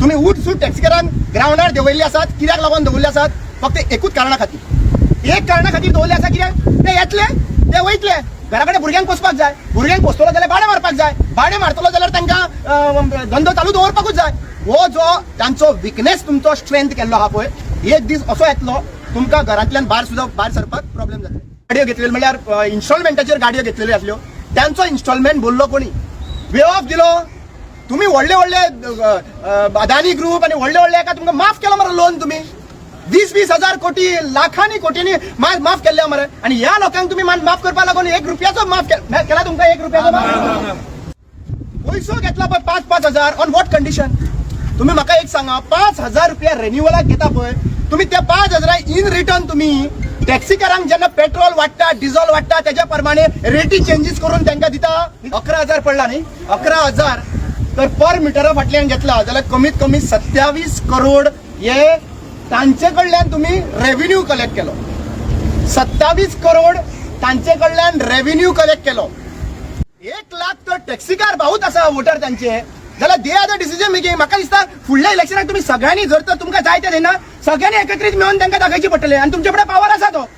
तुम्ही उठसूट टॅक्सीकारांक ग्राउंडार दवरले आसात, कित्याक लागून दवरले आसात? फक्त एकूच कारणा खातीर, एक कारणा खातीर दवरले आसा. कित्याक ते येतले, ते वयतले, घरा कडेन भुरग्यांक पोसपाक जाय, भुरग्यांक पोसतलो जाल्यार भाडे मारपाक जाय, भाडे मारतलो जाल्यार तांकां धंदो चालू दवरपाकूच जाय. हो जो तांचो विकनेस तुमचो स्ट्रेंथ केल्लो आहा पळय, एक दीस असो येतलो तुमकां घरांतल्यान भायर सरपाक प्रॉब्लेम जातले. गाडयो घेतलेल्यो म्हणल्यार इन्स्टॉलमेंटाचेर गाडयो घेतलेल्यो आसल्यो, त्यांचो इन्स्टॉलमेंट भरलो कोणी? वे ऑफ दिलो. तुम्ही व्हडले अदानी ग्रुप आणि व्हडले एका तुमकां माफ केलो मरे लोन. तुम्ही 20,000 कोटी लाखांनी कोटींनी माफ केल्ले मरे, आणि ह्या लोकांक तुम्ही माफ करपा लागून 1 रुपयाचो माफ केला. तुमकां 1 रुपयाचो माफ पैसो घेतला पळय 5,000 ऑन वॉट कंडिशन? तुम्ही म्हाका एक सांगा, 5,000 रुपया रेन्युअलाक घेता पळय, तुम्ही त्या 5,000 इन रिटर्न तुम्ही टॅक्सीकारांक जेन्ना पेट्रोल वाडटा, डिझल वाडटा, त्याच्या प्रमाणे रेटी चेंजीस करून तांकां दिता. 11,000 पडला न्ही, 11,000 तर पर मिटरा फाटल्यान घेतला जाल्यार कमीत कमी 27 करोड हे तांचे कडल्यान तुम्ही रेव्हेन्यू कलेक्ट केलो. 27 करोड तांचे कडल्यान रेव्हेन्यू कलेक्ट केलो. 1 लाख तर टॅक्सीकार भाऊच आसा वोटर तांचे, जाल्यार they are the decision making. म्हाका दिसता फुडल्या इलेक्शनाक तुम्ही सगळ्यांनी जर तर तुमकां जाय ते देना, सगळ्यांनी एकत्रीत मेळून तांकां दाखोवची पडटले, आणि तुमचे कडेन पावर आसा तो.